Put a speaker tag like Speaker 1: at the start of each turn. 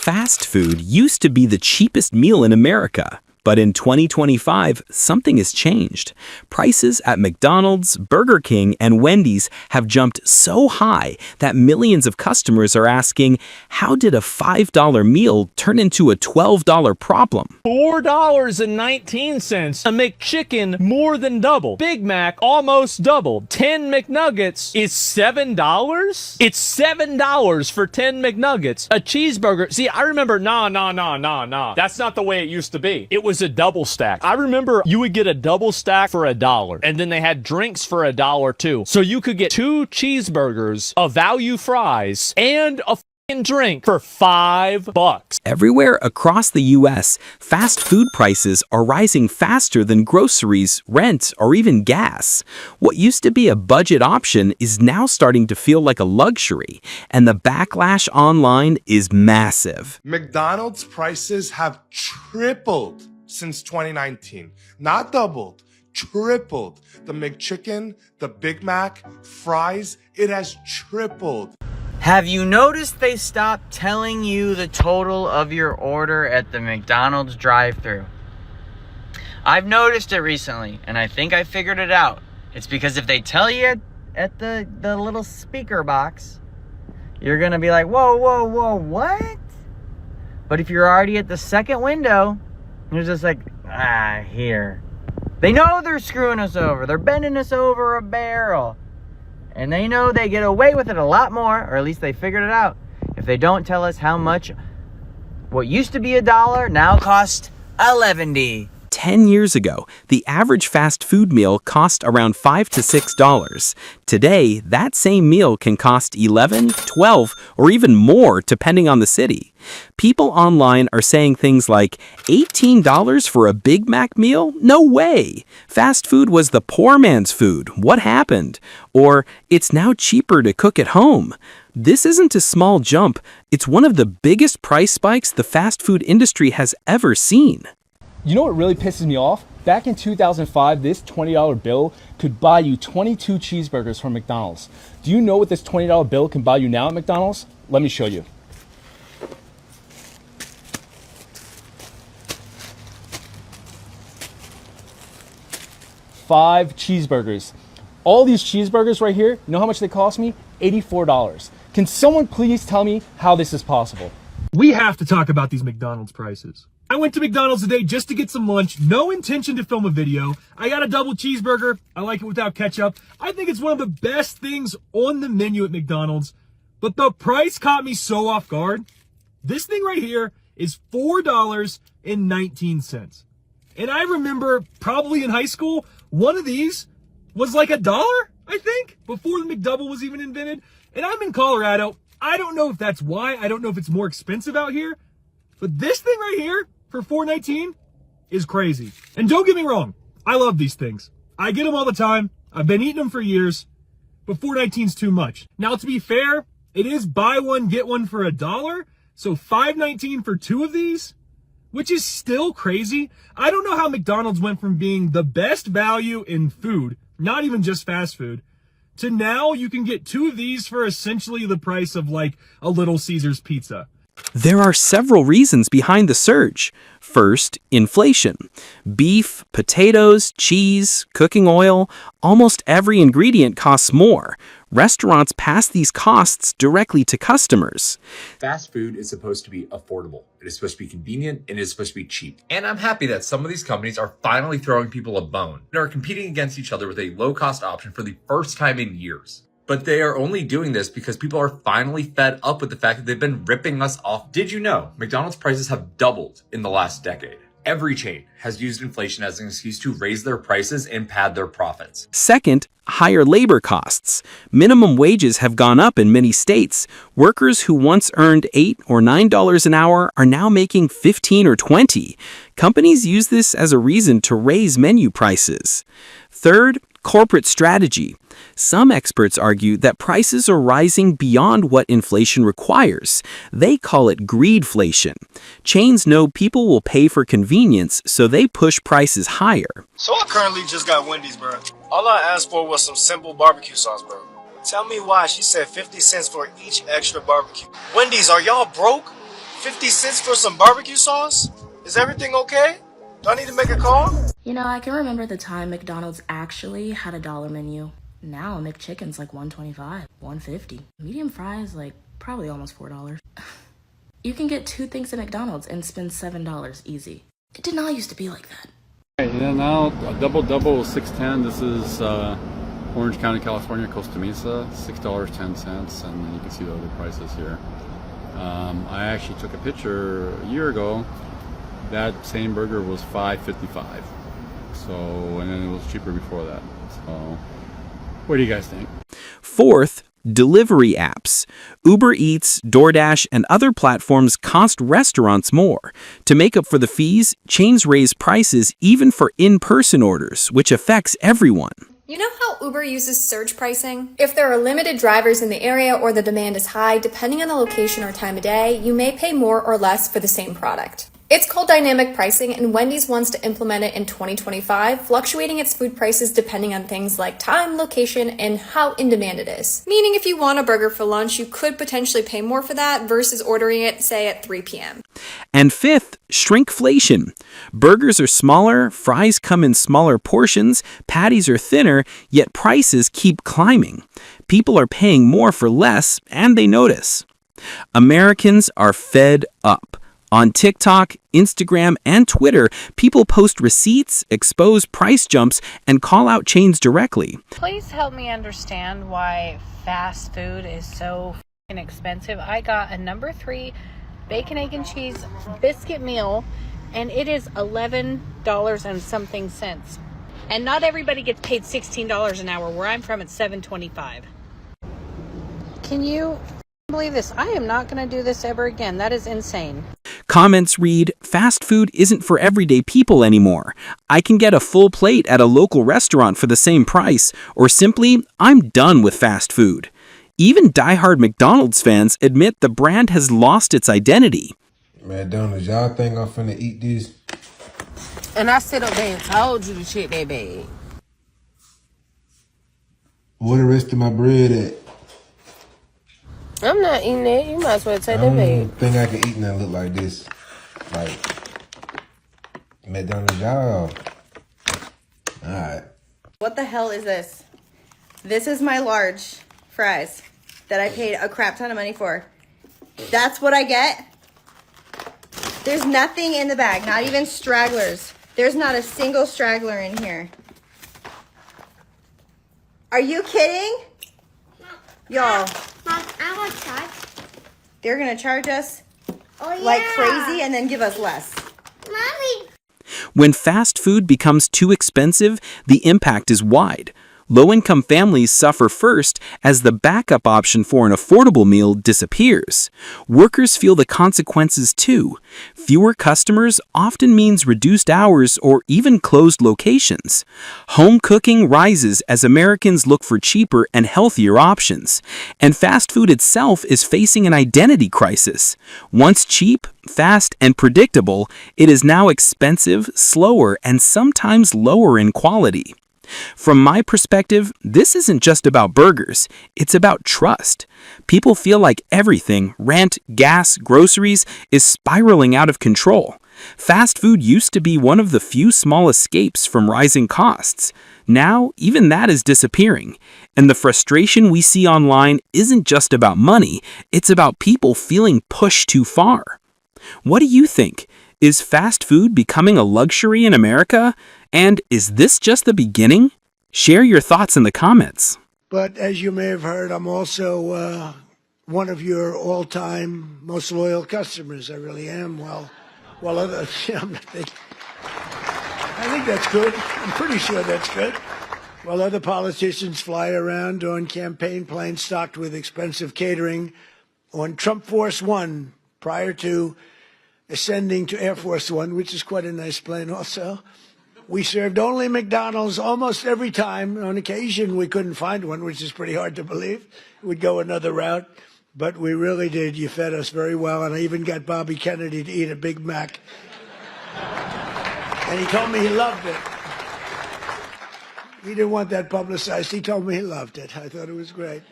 Speaker 1: Fast food used to be the cheapest meal in America. But in 2025, something has changed. Prices at McDonald's, Burger King, and Wendy's have jumped so high that millions of customers are asking, how did a $5 meal turn into a $12 problem?
Speaker 2: $4.19. A McChicken more than double. Big Mac almost doubled. 10 McNuggets is $7? It's $7 for 10 McNuggets. A cheeseburger. See, I remember, nah. That's not the way it used to be. It was a double stack. I remember you would get a double stack for $1, and then they had drinks for $1 too. So you could get 2 cheeseburgers, a value fries, and a drink for $5.
Speaker 1: Everywhere across the U.S., fast food prices are rising faster than groceries, rent, or even gas. What used to be a budget option is now starting to feel like a luxury, and the backlash online is massive.
Speaker 3: McDonald's prices have tripled since 2019. Not doubled, tripled. The McChicken, the Big Mac, fries, it has tripled.
Speaker 4: Have you noticed they stopped telling you the total of your order at the McDonald's drive-thru? I've noticed it recently, and I think I figured it out. It's because if they tell you at the little speaker box, you're gonna be like, whoa, what? But if you're already at the second window, you're just like, here. They know they're screwing us over. They're bending us over a barrel. And they know they get away with it a lot more, or at least they figured it out, if they don't tell us how much what used to be $1 now costs $11.
Speaker 1: 10 years ago, the average fast food meal cost around $5 to $6. Today, that same meal can cost $11, $12, or even more depending on the city. People online are saying things like, $18 for a Big Mac meal? No way! Fast food was the poor man's food. What happened? Or, it's now cheaper to cook at home. This isn't a small jump. It's one of the biggest price spikes the fast food industry has ever seen.
Speaker 5: You know what really pisses me off? Back in 2005, this $20 bill could buy you 22 cheeseburgers from McDonald's. Do you know what this $20 bill can buy you now at McDonald's? Let me show you. Five cheeseburgers. All these cheeseburgers right here, you know how much they cost me? $84. Can someone please tell me how this is possible?
Speaker 6: We have to talk about these McDonald's prices. I went to McDonald's today just to get some lunch. No intention to film a video. I got a double cheeseburger. I like it without ketchup. I think it's one of the best things on the menu at McDonald's. But the price caught me so off guard. This thing right here is $4.19. And I remember probably in high school, one of these was like $1, I think, before the McDouble was even invented. And I'm in Colorado. I don't know if that's why. I don't know if it's more expensive out here. But this thing right here for $4.19 is crazy. And don't get me wrong, I love these things. I get them all the time. I've been eating them for years. But $4.19 is too much. Now, to be fair, it is buy one, get one for $1. So $5.19 for 2 of these, which is still crazy. I don't know how McDonald's went from being the best value in food, not even just fast food, to now you can get 2 of these for essentially the price of like a Little Caesars pizza.
Speaker 1: There are several reasons behind the surge. First, inflation. Beef, potatoes, cheese, cooking oil, almost every ingredient costs more. Restaurants pass these costs directly to customers.
Speaker 7: Fast food is supposed to be affordable. It is supposed to be convenient, and it is supposed to be cheap. And I'm happy that some of these companies are finally throwing people a bone and are competing against each other with a low-cost option for the first time in years. But they are only doing this because people are finally fed up with the fact that they've been ripping us off. Did you know McDonald's prices have doubled in the last decade? Every chain has used inflation as an excuse to raise their prices and pad their profits.
Speaker 1: Second, higher labor costs. Minimum wages have gone up in many states. Workers who once earned $8 or $9 an hour are now making $15 or $20. Companies use this as a reason to raise menu prices. Third, corporate strategy. Some experts argue that prices are rising beyond what inflation requires. They call it greedflation. Chains know people will pay for convenience, so they push prices higher.
Speaker 8: So I currently just got Wendy's, bro. All I asked for was some simple barbecue sauce, bro. Tell me why she said 50 cents for each extra barbecue. Wendy's, are y'all broke? 50 cents for some barbecue sauce? Is everything okay? Do I need to make a call?
Speaker 9: You know, I can remember the time McDonald's actually had a dollar menu. Now a McChicken's like $1.25, $1.50. Medium fries like probably almost $4. You can get 2 things at McDonald's and spend $7 easy. It did not used to be like that.
Speaker 10: Yeah, now a double 610. This is Orange County, California, Costa Mesa, $6.10, and then you can see the other prices here. I actually took a picture a year ago. That same burger was $5.55. So, and then it was cheaper before that. So, what do you guys think?
Speaker 1: Fourth, delivery apps. Uber Eats, DoorDash, and other platforms cost restaurants more. To make up for the fees, chains raise prices even for in-person orders, which affects everyone.
Speaker 11: You know how Uber uses surge pricing? If there are limited drivers in the area or the demand is high, depending on the location or time of day, you may pay more or less for the same product. It's called dynamic pricing, and Wendy's wants to implement it in 2025, fluctuating its food prices depending on things like time, location, and how in demand it is. Meaning if you want a burger for lunch, you could potentially pay more for that versus ordering it, say, at 3 p.m.
Speaker 1: And fifth, shrinkflation. Burgers are smaller, fries come in smaller portions, patties are thinner, yet prices keep climbing. People are paying more for less, and they notice. Americans are fed up. On TikTok, Instagram, and Twitter, people post receipts, expose price jumps, and call out chains directly.
Speaker 12: Please help me understand why fast food is so f***ing expensive. I got a number 3 bacon, egg, and cheese biscuit meal, and it is $11 and something cents. And not everybody gets paid $16 an hour. Where I'm from, it's $7.25. Can you believe this? I am not going to do this ever again. That is insane.
Speaker 1: Comments read, fast food isn't for everyday people anymore. I can get a full plate at a local restaurant for the same price, or simply, I'm done with fast food. Even diehard McDonald's fans admit the brand has lost its identity.
Speaker 13: McDonald's, y'all think I'm finna eat this?
Speaker 14: And I sit up there and told you to check that bag.
Speaker 13: Where the rest of my bread at?
Speaker 14: I'm not eating that. You might as well take that
Speaker 13: I
Speaker 14: bag.
Speaker 13: don't think I can eat nothing look like this. Like, McDonald's, y'all. Alright.
Speaker 15: What the hell is this? This is my large fries that I paid a crap ton of money for. That's what I get? There's nothing in the bag, not even stragglers. There's not a single straggler in here. Are you kidding? Y'all.
Speaker 16: Mom, I want to charge.
Speaker 15: They're going to charge us like crazy and then give us less.
Speaker 16: Mommy.
Speaker 1: When fast food becomes too expensive, the impact is wide. Low-income families suffer first as the backup option for an affordable meal disappears. Workers feel the consequences too. Fewer customers often means reduced hours or even closed locations. Home cooking rises as Americans look for cheaper and healthier options. And fast food itself is facing an identity crisis. Once cheap, fast, and predictable, it is now expensive, slower, and sometimes lower in quality. From my perspective, this isn't just about burgers, it's about trust. People feel like everything, rent, gas, groceries, is spiraling out of control. Fast food used to be one of the few small escapes from rising costs. Now, even that is disappearing. And the frustration we see online isn't just about money, it's about people feeling pushed too far. What do you think? Is fast food becoming a luxury in America? And is this just the beginning? Share your thoughts in the comments.
Speaker 17: But as you may have heard, I'm also one of your all-time most loyal customers. I really am. Well, I think that's good. I'm pretty sure that's good. While other politicians fly around on campaign planes stocked with expensive catering, on Trump Force One, prior to ascending to Air Force One, which is quite a nice plane also, we served only McDonald's almost every time. On occasion, we couldn't find one, which is pretty hard to believe. We'd go another route, but we really did. You fed us very well, and I even got Bobby Kennedy to eat a Big Mac. And he told me he loved it. He didn't want that publicized. He told me he loved it. I thought it was great.